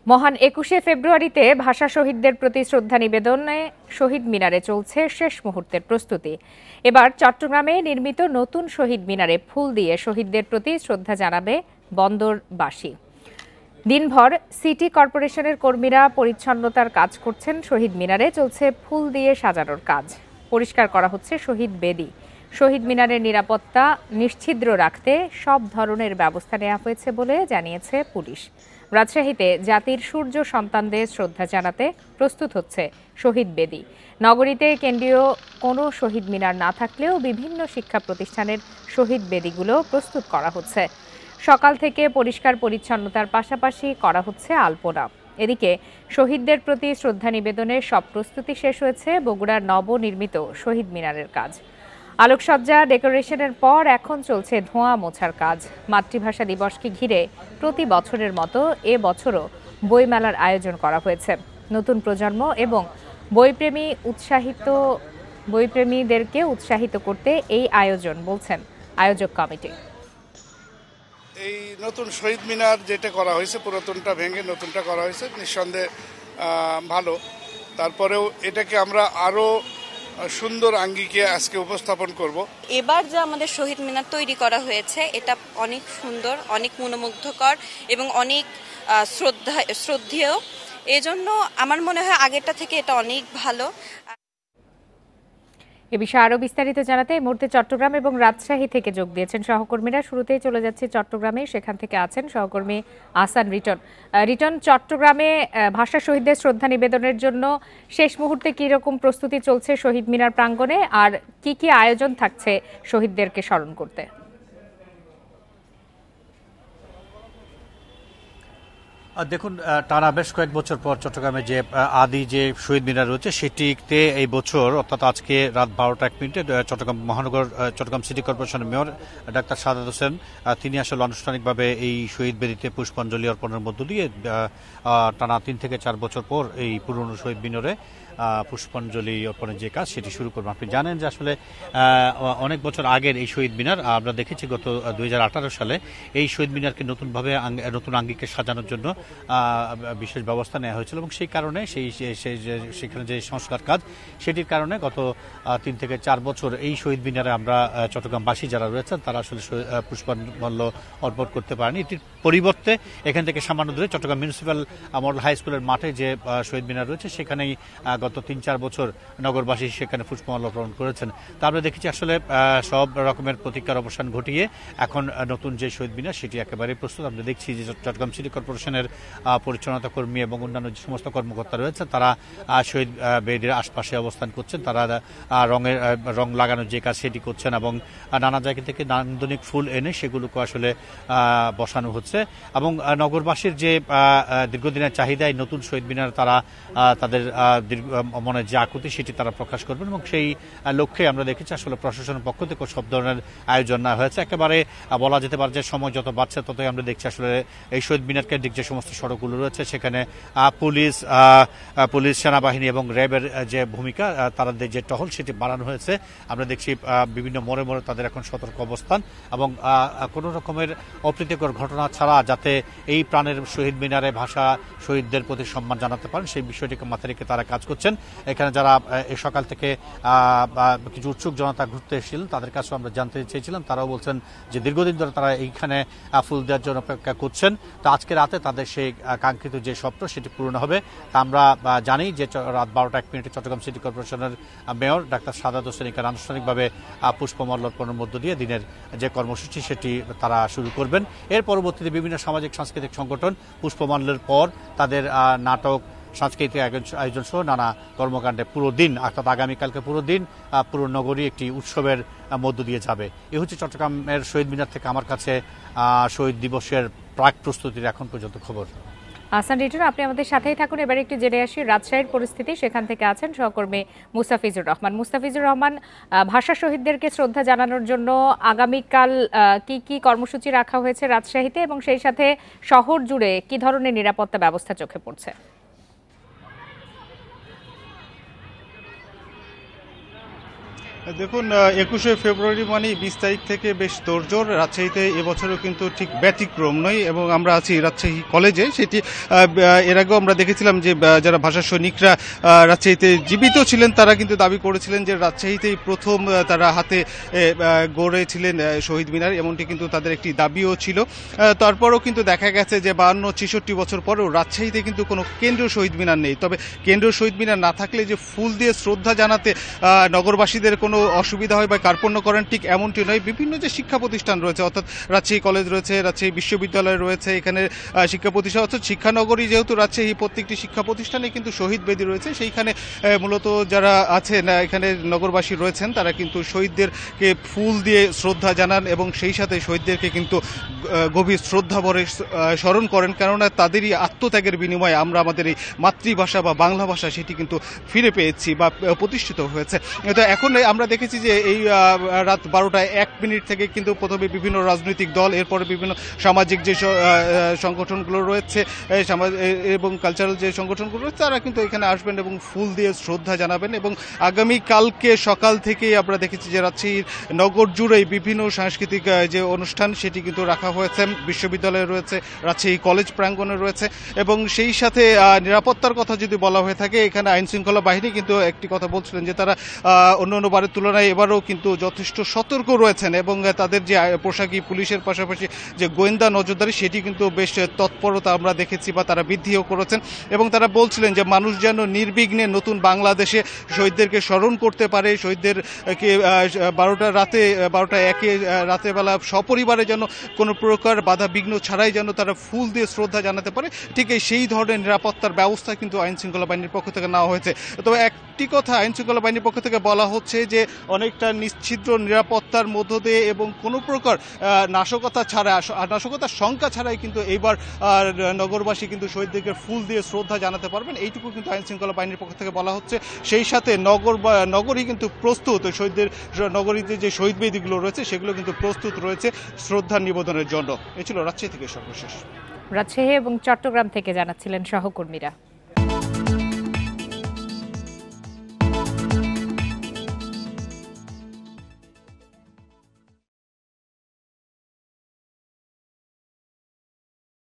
মহান ২১শে ফেব্রুয়ারিতে ভাষা শহীদদের প্রতি শ্রদ্ধা নিবেদনে শহীদ মিনারে চলছে শেষ মুহূর্তের প্রস্তুতি। এবার চট্টগ্রামে নির্মিত নতুন শহীদ মিনারে ফুল দিয়ে শহীদদের প্রতি শ্রদ্ধা জানাবে বন্দরবাসী। দিনভর সিটি কর্পোরেশনের কর্মীরা পরিচ্ছন্নতার কাজ করছেন। শহীদ মিনারে চলছে ফুল দিয়ে সাজানোর কাজ। পরিষ্কার করা হচ্ছে শহীদ বেদি। শহীদ মিনারের নিরাপত্তা নিশ্ছিদ্র রাখতে সব ধরনের ব্যবস্থা নেওয়া হয়েছে বলে জানিয়েছে পুলিশ। রাজশাহীতে জাতির সূর্য সন্তানদের শ্রদ্ধা জানাতে প্রস্তুত হচ্ছে শহীদ বেদি। নগরীতে কেন্দ্রীয় কোনো শহীদ মিনার না থাকলেও বিভিন্ন শিক্ষা প্রতিষ্ঠানের শহীদ বেদিগুলো প্রস্তুত করা হচ্ছে। সকাল থেকে পরিষ্কার পরিচ্ছন্নতার পাশাপাশি করা হচ্ছে আলপনা। এদিকে শহীদদের প্রতি শ্রদ্ধা নিবেদনের সব প্রস্তুতি শেষ হয়েছে বগুড়ার নবনির্মিত শহীদ মিনারের কাজ। আলোকসজ্জা ডেকোরেশনের পর এখন চলছে ধোঁয়া মোছার কাজ। মাতৃভাষা দিবসকে ঘিরে প্রতি বছরের মতো এ বছরও বইমেলার আয়োজন করা হয়েছে। নতুন প্রজন্ম এবং বইপ্রেমীদেরকে উৎসাহিত করতে এই আয়োজন বলছেন আয়োজক কমিটি। এই নতুন শহীদ মিনার যেটা করা হয়েছে পুরাতনটা ভেঙে নতুনটা করা হয়েছে, নিঃসন্দেহে ভালো। তারপরেও এটাকে আমরা আরো সুন্দর আঙ্গিকে আজকে উপস্থাপন করব। এবার যে আমাদের শহীদ মিনার তৈরি করা হয়েছে এটা অনেক সুন্দর, অনেক মনোমুগ্ধকর এবং অনেক শ্রদ্ধেয়। এজন্য আমার মনে হয় আগেরটা থেকে এটা অনেক ভালো। এ বিষয়ে আরো বিস্তারিত জানাতে এই মুহূর্তে চট্টগ্রাম এবং রাজশাহী থেকে যোগ দিয়েছেন সহকর্মীরা। শুরুতেই চলে যাচ্ছে চট্টগ্রামে, সেখান থেকে আছেন সহকর্মী আহসান রিটন। চট্টগ্রামে ভাষা শহীদদের শ্রদ্ধা নিবেদনের জন্য শেষ মুহূর্তে কি রকম প্রস্তুতি চলছে শহীদ মিনার প্রাঙ্গণে, আর কি কি আয়োজন থাকছে শহীদদেরকে স্মরণ করতে? দেখুন, টানা বেশ কয়েক বছর পর চট্টগ্রামে যে আদি যে শহীদ মিনার রয়েছে সেটিতে এই বছর অর্থাৎ আজকে রাত 12টা 1 মিনিটে চট্টগ্রাম সিটি কর্পোরেশনের মেয়র ডাক্তার সাদাত হোসেন তিনি আসলে আনুষ্ঠানিকভাবে এই শহীদ বেদিতে পুষ্পাঞ্জলি অর্পণের মধ্য দিয়ে টানা 3 থেকে 4 বছর পর এই পুরনো শহীদ মিনারে পুষ্পাঞ্জলি অর্পণের যে কাজ সেটি শুরু করবেন। আপনি জানেন যে আসলে অনেক বছর আগের এই শহীদ মিনার আমরা দেখেছি গত 2018 সালে এই শহীদ মিনারকে নতুন আঙ্গিকে সাজানোর জন্য বিশেষ ব্যবস্থা নেওয়া হয়েছিল এবং সেই কারণে সেখানে যে সংস্কার কাজ সেটির কারণে গত 3 থেকে 4 বছর এই শহীদ মিনারে আমরা চট্টগ্রামবাসী যারা রয়েছেন তারা আসলে পুষ্পাঞ্জলি অর্পণ করতে পারেনি। এটির পরিবর্তে এখান থেকে সামান্য দূরে চট্টগ্রাম মিউনিসিপ্যাল মডেল হাই স্কুলের মাঠে যে শহীদ মিনার রয়েছে সেখানেই গত 3-4 বছর নগরবাসী সেখানে পুষ্পমাল্য অর্পণ করেছেন। তা আমরা দেখেছি আসলে সব রকমের প্রতিকার অবসান ঘটিয়ে এখন নতুন যে শহীদ মিনার সেটি একেবারে প্রস্তুত। আমরা দেখছি যে চট্টগ্রাম সিটি কর্পোরেশনের পরিচ্ছন্নতা কর্মী এবং অন্যান্য যে সমস্ত কর্মকর্তা রয়েছে তারা শহীদ বেদির আশপাশে অবস্থান করছেন। তারা রং লাগানোর যে কাজ সেটি করছেন এবং নানা জায়গা থেকে নান্দনিক ফুল এনে সেগুলোকে আসলে বসানো হচ্ছে এবং নগরবাসীর যে দীর্ঘদিনের চাহিদায় নতুন শহীদ মিনার তারা তাদের মনে যে আকুতি সেটি তারা প্রকাশ করবেন এবং সেই লক্ষ্যে আমরা দেখেছি আসলে প্রশাসনের পক্ষ থেকে সব ধরনের আয়োজন নেওয়া হয়েছে। একেবারে বলা যেতে পারে যে সময় যত বাড়ছে ততই আমরা দেখছি আসলে এই শহীদ মিনার কেন্দ্রিক যে সমস্ত সড়কগুলো রয়েছে সেখানে পুলিশ সেনাবাহিনী এবং র্যাবের যে ভূমিকা তাদের যে টহল সেটি বাড়ানো হয়েছে। আমরা দেখছি বিভিন্ন মোড়ে মোড়ে তাদের এখন সতর্ক অবস্থান এবং কোনো রকমের অপ্রীতিকর ঘটনা ছাড়া যাতে এই প্রাণের শহীদ মিনারে ভাষা শহীদদের প্রতি সম্মান জানাতে পারেন সেই বিষয়টিকে মাথায় রেখে তারা কাজ করছেন। এখানে যারা এই সকাল থেকে কিছু উৎসুক জনতা ঘুরতে এসেছিলেন তাদের কাছেও আমরা জানতে চেয়েছিলাম, তারাও বলছেন যে দীর্ঘদিন ধরে তারা এইখানে ফুল দেওয়ার জন্য অপেক্ষা করছেন। তো আজকে রাতে তাদের সেই কাঙ্ক্ষিত যে স্বপ্ন সেটি পূরণ হবে। তা আমরা জানি যে রাত 12টা 1 মিনিটে চট্টগ্রাম সিটি কর্পোরেশনের মেয়র ডাক্তার সাদাত হোসেন এখানে আনুষ্ঠানিকভাবে পুষ্পমাল্য অর্পণের মধ্য দিয়ে দিনের যে কর্মসূচি সেটি তারা শুরু করবেন। এর পরবর্তীতে বিভিন্ন সামাজিক সাংস্কৃতিক সংগঠন পুষ্পমাল্যের পর তাদের নাটক সাংস্কৃতিক আয়োজন সহ নানা কর্মকাণ্ডে পুরো দিন অর্থাৎ আগামীকালকে পুরো দিন পুরো নগরী একটি উৎসবের মধ্য দিয়ে যাবে। এ হচ্ছে চট্টগ্রামের শহীদ মিনার থেকে আমার কাছে শহীদ দিবসের প্রাক প্রস্তুতির এখন পর্যন্ত খবর। আহসান রিটন, আপনি আমাদের সাথেই থাকুন। এবার একটু জেনে আসি রাজশাহীর পরিস্থিতি। সেখান থেকে আছেন সহকর্মী মুস্তাফিজুর রহমান। ভাষা শহীদদেরকে শ্রদ্ধা জানানোর জন্য আগামীকাল কি কি কর্মসূচি রাখা হয়েছে রাজশাহীতে এবং সেই সাথে শহর জুড়ে কি ধরনের নিরাপত্তা ব্যবস্থা চোখে পড়ছে? দেখুন, 21শে ফেব্রুয়ারি মানে 20 তারিখ থেকে বেশ তোড়জোড়। রাজশাহীতে এবছরও কিন্তু ঠিক ব্যতিক্রম নয় এবং আমরা আছি রাজশাহী কলেজে। সেটি এর আগেও আমরা দেখেছিলাম যে যারা ভাষা সৈনিকরা রাজশাহীতে জীবিত ছিলেন তারা কিন্তু দাবি করেছিলেন যে রাজশাহীতেই প্রথম তারা হাতে গড়েছিলেন শহীদ মিনার, এমনটি কিন্তু তাদের একটি দাবিও ছিল। তারপরেও কিন্তু দেখা গেছে যে 52-63 বছর পরেও রাজশাহীতে কিন্তু কোনো কেন্দ্রীয় শহীদ মিনার নেই। তবে কেন্দ্রীয় শহীদ মিনার না থাকলে যে ফুল দিয়ে শ্রদ্ধা জানাতে নগরবাসীদের কোনো অসুবিধা হয় বা কার্পণ্য করেন, ঠিক এমনটি নয়। বিভিন্ন যে শিক্ষা প্রতিষ্ঠান রয়েছে, অর্থাৎ রাজশাহী কলেজ রয়েছে, রাজশাহী বিশ্ববিদ্যালয় রয়েছে, এখানে শিক্ষা প্রতিষ্ঠান অর্থাৎ শিক্ষানগরী যেহেতু রাজশাহী, প্রত্যেকটি শিক্ষা প্রতিষ্ঠানে কিন্তু শহীদ বেদি রয়েছে। সেইখানে মূলত যারা আছেন এখানে নগরবাসী রয়েছেন তারা কিন্তু শহীদদেরকে ফুল দিয়ে শ্রদ্ধা জানান এবং সেই সাথে শহীদদেরকে কিন্তু গভীর শ্রদ্ধা ভরে স্মরণ করেন, কেননা তাদেরই আত্মত্যাগের বিনিময়ে আমরা আমাদের এই মাতৃভাষা বা বাংলা ভাষা সেটি কিন্তু ফিরে পেয়েছি বা প্রতিষ্ঠিত হয়েছে। তো এখন আমরা দেখেছি যে এই রাত 12টায় 1 মিনিট থেকে কিন্তু প্রথমে বিভিন্ন রাজনৈতিক দল, এরপরে বিভিন্ন সামাজিক যে সংগঠনগুলো রয়েছে এবং কালচারাল যে সংগঠনগুলো রয়েছে তারা কিন্তু এখানে আসবেন এবং ফুল দিয়ে শ্রদ্ধা জানাবেন। এবং আগামীকালকে সকাল থেকেই আমরা দেখেছি যে রাজশাহীর নগর জুড়েই বিভিন্ন সাংস্কৃতিক যে অনুষ্ঠান সেটি কিন্তু রাখা হয়েছে। বিশ্ববিদ্যালয়ে রয়েছে, রাজশাহী কলেজ প্রাঙ্গণে রয়েছে এবং সেই সাথে নিরাপত্তার কথা যদি বলা হয়ে থাকে, এখানে আইন শৃঙ্খলা বাহিনী কিন্তু একটি কথা বলছিলেন যে তারা অন্যান্য বারের তুলনায় এবারও কিন্তু যথেষ্ট সতর্ক রয়েছেন এবং তাদের যে পোশাকি পুলিশের পাশাপাশি যে গোয়েন্দা নজরদারি সেটি কিন্তু বেশ তৎপরতা আমরা দেখেছি বা তারা বৃদ্ধিও করেছেন। এবং তারা বলছিলেন যে মানুষ যেন নির্বিঘ্নে নতুন বাংলাদেশে শহীদদেরকে স্মরণ করতে পারে, শহীদদেরকে 12:01 রাতের বেলা সপরিবারে যেন কোনো প্রকার বাধা বিঘ্ন ছাড়াই যেন তারা ফুল দিয়ে শ্রদ্ধা জানাতে পারে, ঠিক সেই ধরনের নিরাপত্তার ব্যবস্থা কিন্তু আইন শৃঙ্খলা বাহিনীর পক্ষ থেকে নেওয়া হয়েছে। তবে একটি কথা আইন শৃঙ্খলা বাহিনীর পক্ষ থেকে বলা হচ্ছে যে অনেকটা নিশ্ছিদ্র নিরাপত্তার মধ্য দিয়ে এবং কোনো প্রকার নাশকতার শঙ্কা ছাড়াই কিন্তু এইবার নগরবাসী কিন্তু শহীদদেরকে ফুল দিয়ে শ্রদ্ধা জানাতে পারবেন, এইটুকু কিন্তু আইন শৃঙ্খলা বাহিনীর পক্ষ থেকে বলা হচ্ছে। সেই সাথে নগরী কিন্তু প্রস্তুত, শহীদদের নগরীতে যে শহীদ বেদিগুলো রয়েছে সেগুলো কিন্তু প্রস্তুত রয়েছে শ্রদ্ধা নিবেদনের জন্য। এই ছিল রাজশাহী থেকে সর্বশেষ। রাজশাহী এবং চট্টগ্রাম থেকে জানাচ্ছিলেন সহকর্মীরা।